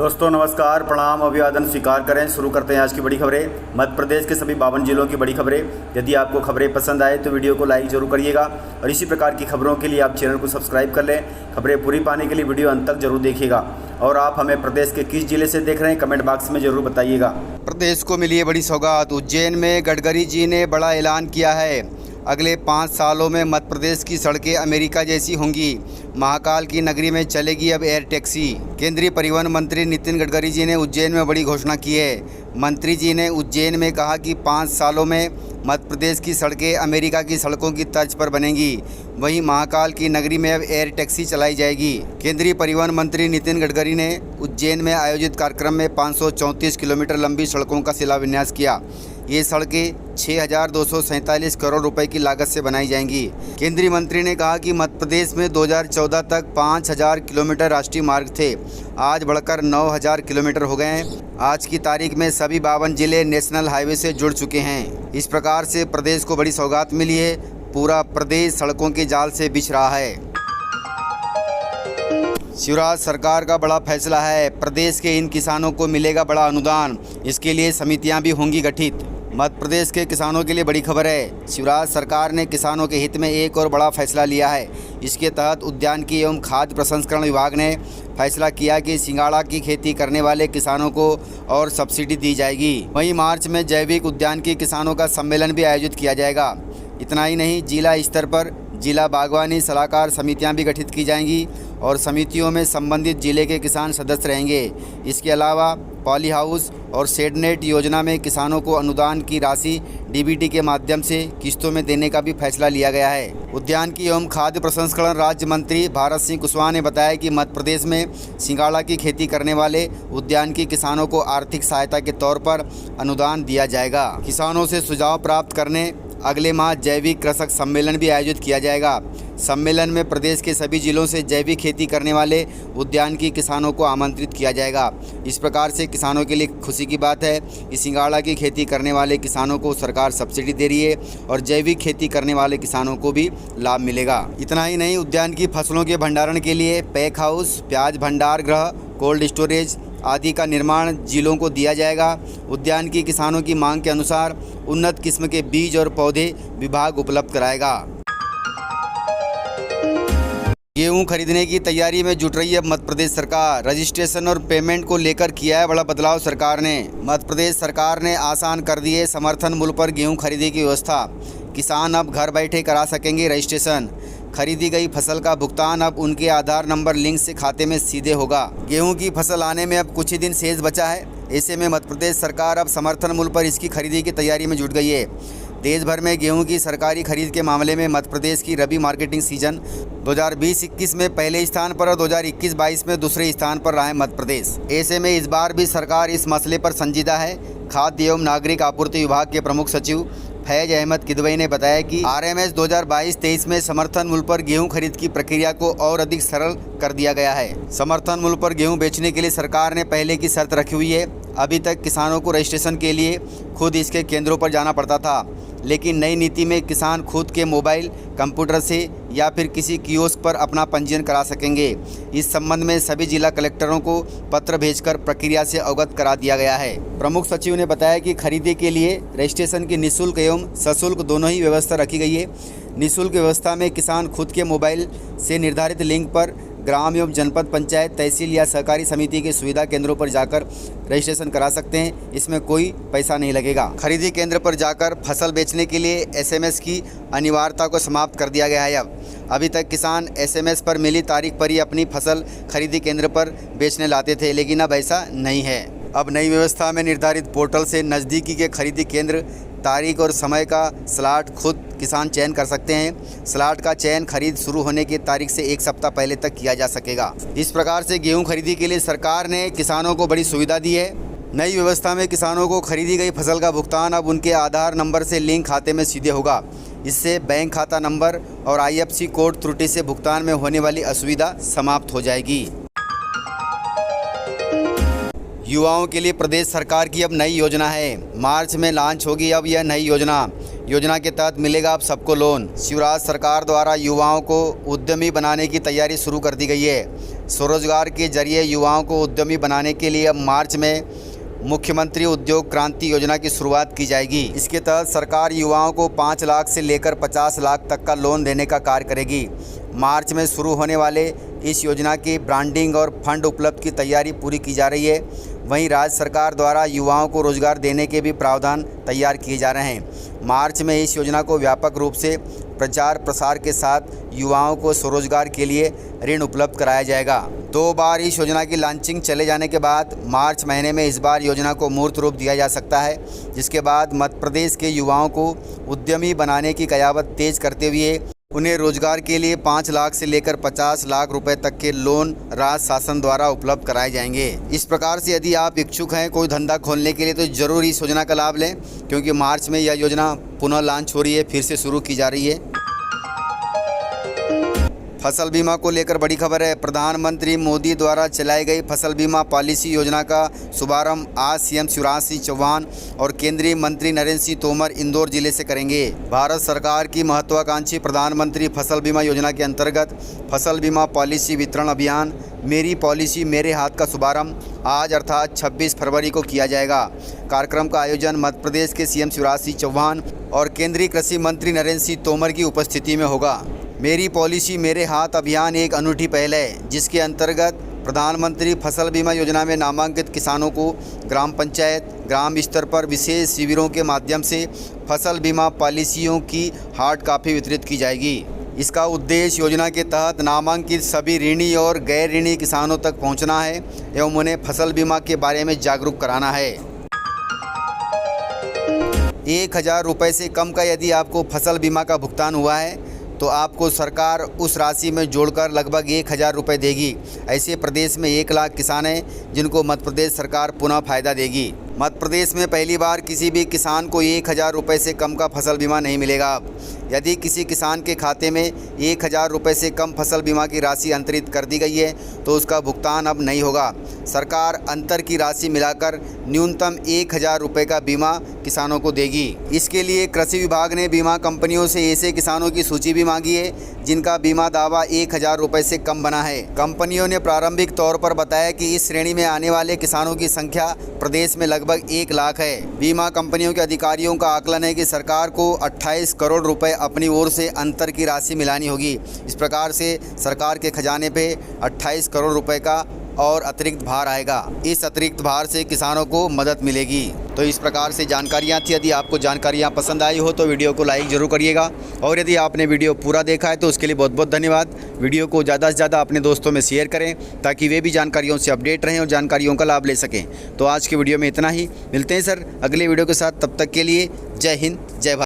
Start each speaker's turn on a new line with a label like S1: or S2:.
S1: दोस्तों नमस्कार, प्रणाम, अभिवादन स्वीकार करें। शुरू करते हैं आज की बड़ी खबरें। मध्य प्रदेश के सभी 52 जिलों की बड़ी खबरें। यदि आपको खबरें पसंद आए तो वीडियो को लाइक जरूर करिएगा और इसी प्रकार की खबरों के लिए आप चैनल को सब्सक्राइब कर लें। खबरें पूरी पाने के लिए वीडियो अंत तक जरूर देखिएगा। और आप हमें प्रदेश के किस जिले से देख रहे हैं कमेंट बॉक्स में जरूर बताइएगा।
S2: प्रदेश को मिली है बड़ी सौगात। उज्जैन में गडकरी जी ने बड़ा ऐलान किया है। अगले 5 सालों में मध्य प्रदेश की सड़कें अमेरिका जैसी होंगी। महाकाल की नगरी में चलेगी अब एयर टैक्सी। केंद्रीय परिवहन मंत्री नितिन गडकरी जी ने उज्जैन में बड़ी घोषणा की है। मंत्री जी ने उज्जैन में कहा कि 5 सालों में मध्य प्रदेश की सड़कें अमेरिका की सड़कों की तर्ज पर बनेंगी। वहीं महाकाल की नगरी में अब एयर टैक्सी चलाई जाएगी। केंद्रीय परिवहन मंत्री नितिन गडकरी ने उज्जैन में आयोजित कार्यक्रम में 534 किलोमीटर लंबी सड़कों का शिलान्यास किया। ये सड़कें 6,247 करोड़ रुपए की लागत से बनाई जाएंगी। केंद्रीय मंत्री ने कहा कि मध्य प्रदेश में 2014 तक 5,000 किलोमीटर राष्ट्रीय मार्ग थे, आज बढ़कर 9,000 किलोमीटर हो गए हैं। आज की तारीख में सभी 52 जिले नेशनल हाईवे से जुड़ चुके हैं। इस प्रकार से प्रदेश को बड़ी सौगात मिली है। पूरा प्रदेश सड़कों के जाल से बिछ रहा है। शिवराज सरकार का बड़ा फैसला है। प्रदेश के इन किसानों को मिलेगा बड़ा अनुदान। इसके लिए समितियां भी होंगी गठित। मध्य प्रदेश के किसानों के लिए बड़ी खबर है। शिवराज सरकार ने किसानों के हित में एक और बड़ा फैसला लिया है। इसके तहत उद्यानिकी एवं खाद्य प्रसंस्करण विभाग ने फैसला किया कि सिंघाड़ा की खेती करने वाले किसानों को और सब्सिडी दी जाएगी। वहीं मार्च में जैविक उद्यानिकी किसानों का सम्मेलन भी आयोजित किया जाएगा। इतना ही नहीं, जिला स्तर पर जिला बागवानी सलाहकार समितियां भी गठित की जाएंगी और समितियों में संबंधित जिले के किसान सदस्य रहेंगे। इसके अलावा पॉली हाउस और शेडनेट योजना में किसानों को अनुदान की राशि डीबीटी के माध्यम से किस्तों में देने का भी फैसला लिया गया है। उद्यानिकी एवं खाद्य प्रसंस्करण राज्य मंत्री भारत सिंह कुशवाहा ने बताया कि मध्य प्रदेश में सिंघाड़ा की खेती करने वाले उद्यानिकी किसानों को आर्थिक सहायता के तौर पर अनुदान दिया जाएगा। किसानों से सुझाव प्राप्त करने अगले माह जैविक कृषक सम्मेलन भी आयोजित किया जाएगा। सम्मेलन में प्रदेश के सभी जिलों से जैविक खेती करने वाले उद्यानिकी किसानों को आमंत्रित किया जाएगा। इस प्रकार से किसानों के लिए खुशी की बात है कि सिंघाड़ा की खेती करने वाले किसानों को सरकार सब्सिडी दे रही है और जैविक खेती करने वाले किसानों को भी लाभ मिलेगा। इतना ही नहीं, उद्यानिकी फसलों के भंडारण के लिए पैक हाउस, प्याज भंडार गृह, कोल्ड स्टोरेज आदि का निर्माण जिलों को दिया जाएगा। उद्यानिकी किसानों की मांग के अनुसार उन्नत किस्म के बीज और पौधे विभाग उपलब्ध कराएगा। गेहूं खरीदने की तैयारी में जुट रही है मध्य प्रदेश सरकार। रजिस्ट्रेशन और पेमेंट को लेकर किया है बड़ा बदलाव सरकार ने। मध्य प्रदेश सरकार ने आसान कर दी है समर्थन मूल्य पर गेहूं खरीदी की व्यवस्था। किसान अब घर बैठे करा सकेंगे रजिस्ट्रेशन। खरीदी गई फसल का भुगतान अब उनके आधार नंबर लिंक से खाते में सीधे होगा। गेहूं की फसल आने में अब कुछ ही दिन शेष बचा है। ऐसे में मध्य प्रदेश सरकार अब समर्थन मूल्य पर इसकी खरीदी की तैयारी में जुट गई है। देश भर में गेहूं की सरकारी खरीद के मामले में मध्य प्रदेश की रबी मार्केटिंग सीजन 2020-21 में पहले स्थान पर और 2021-22 में दूसरे स्थान पर रहा है मध्य प्रदेश। ऐसे में इस बार भी सरकार इस मसले पर संजीदा है। खाद्य एवं नागरिक आपूर्ति विभाग के प्रमुख सचिव फैज अहमद किदवई ने बताया कि RMS 2022-23 में समर्थन मूल्य पर गेहूं खरीद की प्रक्रिया को और अधिक सरल कर दिया गया है। समर्थन मूल्य पर गेहूं बेचने के लिए सरकार ने पहले की शर्त रखी हुई है। अभी तक किसानों को रजिस्ट्रेशन के लिए खुद इसके केंद्रों पर जाना पड़ता था, लेकिन नई नीति में किसान खुद के मोबाइल, कंप्यूटर से या फिर किसी कियोस्क पर अपना पंजीयन करा सकेंगे। इस संबंध में सभी जिला कलेक्टरों को पत्र भेजकर प्रक्रिया से अवगत करा दिया गया है। प्रमुख सचिव ने बताया कि खरीदी के लिए रजिस्ट्रेशन की निःशुल्क एवं सशुल्क दोनों ही व्यवस्था रखी गई है। निःशुल्क व्यवस्था में किसान खुद के मोबाइल से निर्धारित लिंक पर ग्राम एवं जनपद पंचायत, तहसील या सहकारी समिति के सुविधा केंद्रों पर जाकर रजिस्ट्रेशन करा सकते हैं। इसमें कोई पैसा नहीं लगेगा। खरीदी केंद्र पर जाकर फसल बेचने के लिए SMS की अनिवार्यता को समाप्त कर दिया गया है। अभी तक किसान SMS पर मिली तारीख पर ही अपनी फसल खरीदी केंद्र पर बेचने लाते थे, लेकिन अब ऐसा नहीं है। अब नई व्यवस्था में निर्धारित पोर्टल से नज़दीकी के खरीदी केंद्र, तारीख और समय का स्लॉट खुद किसान चयन कर सकते हैं। स्लॉट का चयन खरीद शुरू होने की तारीख से 1 सप्ताह पहले तक किया जा सकेगा। इस प्रकार से गेहूं खरीदी के लिए सरकार ने किसानों को बड़ी सुविधा दी है। नई व्यवस्था में किसानों को खरीदी गई फसल का भुगतान अब उनके आधार नंबर से लिंक खाते में सीधे होगा। इससे बैंक खाता नंबर और IFSC कोड त्रुटि से भुगतान में होने वाली असुविधा समाप्त हो जाएगी। युवाओं के लिए प्रदेश सरकार की अब नई योजना है। मार्च में लॉन्च होगी अब यह नई योजना के तहत मिलेगा अब सबको लोन। शिवराज सरकार द्वारा युवाओं को उद्यमी बनाने की तैयारी शुरू कर दी गई है। स्वरोजगार के जरिए युवाओं को उद्यमी बनाने के लिए अब मार्च में मुख्यमंत्री उद्योग क्रांति योजना की शुरुआत की जाएगी। इसके तहत सरकार युवाओं को 5 लाख से लेकर 50 लाख तक का लोन देने का कार्य करेगी। मार्च में शुरू होने वाले इस योजना की ब्रांडिंग और फंड उपलब्ध की तैयारी पूरी की जा रही है। वहीं राज्य सरकार द्वारा युवाओं को रोजगार देने के भी प्रावधान तैयार किए जा रहे हैं। मार्च में इस योजना को व्यापक रूप से प्रचार प्रसार के साथ युवाओं को स्वरोजगार के लिए ऋण उपलब्ध कराया जाएगा। 2 बार इस योजना की लॉन्चिंग चले जाने के बाद मार्च महीने में इस बार योजना को मूर्त रूप दिया जा सकता है, जिसके बाद मध्य प्रदेश के युवाओं को उद्यमी बनाने की कयावत तेज करते हुए उन्हें रोजगार के लिए 5 लाख से लेकर 50 लाख रुपए तक के लोन राज्य शासन द्वारा उपलब्ध कराए जाएंगे। इस प्रकार से यदि आप इच्छुक हैं कोई धंधा खोलने के लिए तो ज़रूर इस योजना का लाभ लें, क्योंकि मार्च में यह योजना पुनः लॉन्च हो रही है, फिर से शुरू की जा रही है। फसल बीमा को लेकर बड़ी खबर है। प्रधानमंत्री मोदी द्वारा चलाई गई फसल बीमा पॉलिसी योजना का शुभारंभ आज सीएम शिवराज सिंह चौहान और केंद्रीय मंत्री नरेंद्र सिंह तोमर इंदौर जिले से करेंगे। भारत सरकार की महत्वाकांक्षी प्रधानमंत्री फसल बीमा योजना के अंतर्गत फसल बीमा पॉलिसी वितरण अभियान मेरी पॉलिसी मेरे हाथ का शुभारंभ आज अर्थात 26 फरवरी को किया जाएगा। कार्यक्रम का आयोजन मध्य प्रदेश के सीएम शिवराज सिंह चौहान और केंद्रीय कृषि मंत्री नरेंद्र सिंह तोमर की उपस्थिति में होगा। मेरी पॉलिसी मेरे हाथ अभियान एक अनूठी पहल है, जिसके अंतर्गत प्रधानमंत्री फसल बीमा योजना में नामांकित किसानों को ग्राम पंचायत, ग्राम स्तर पर विशेष शिविरों के माध्यम से फसल बीमा पॉलिसियों की हार्ड कॉपी वितरित की जाएगी। इसका उद्देश्य योजना के तहत नामांकित सभी ऋणी और गैर ऋणी किसानों तक पहुंचना है एवं उन्हें फसल बीमा के बारे में जागरूक कराना है। 1000 रुपये से कम का यदि आपको फसल बीमा का भुगतान हुआ है तो आपको सरकार उस राशि में जोड़कर लगभग 1000 रुपये देगी। ऐसे प्रदेश में 1 लाख किसान हैं जिनको मध्य प्रदेश सरकार पुनः फ़ायदा देगी। मध्य प्रदेश में पहली बार किसी भी किसान को 1000 रुपये से कम का फसल बीमा नहीं मिलेगा। अब यदि किसी किसान के खाते में 1000 रुपये से कम फसल बीमा की राशि अंतरित कर दी गई है तो उसका भुगतान अब नहीं होगा। सरकार अंतर की राशि मिलाकर न्यूनतम 1000 रुपये का बीमा किसानों को देगी। इसके लिए कृषि विभाग ने बीमा कंपनियों से ऐसे किसानों की सूची भी मांगी है जिनका बीमा दावा 1000 रुपये से कम बना है। कंपनियों ने प्रारंभिक तौर पर बताया कि इस श्रेणी में आने वाले किसानों की संख्या प्रदेश में लगभग 1 लाख है। बीमा कंपनियों के अधिकारियों का आकलन है कि सरकार को 28 करोड़ रुपए अपनी ओर से अंतर की राशि मिलानी होगी। इस प्रकार से सरकार के खजाने पे 28 करोड़ रुपए का और अतिरिक्त भार आएगा। इस अतिरिक्त भार से किसानों को मदद मिलेगी। तो इस प्रकार से जानकारियाँ थी। यदि आपको जानकारियाँ पसंद आई हो तो वीडियो को लाइक ज़रूर करिएगा, और यदि आपने वीडियो पूरा देखा है तो उसके लिए बहुत बहुत धन्यवाद। वीडियो को ज़्यादा से ज़्यादा अपने दोस्तों में शेयर करें ताकि वे भी जानकारियों से अपडेट रहें और जानकारियों का लाभ ले सकें। तो आज के वीडियो में इतना ही। मिलते हैं सर अगले वीडियो के साथ, तब तक के लिए जय हिंद, जय भारत।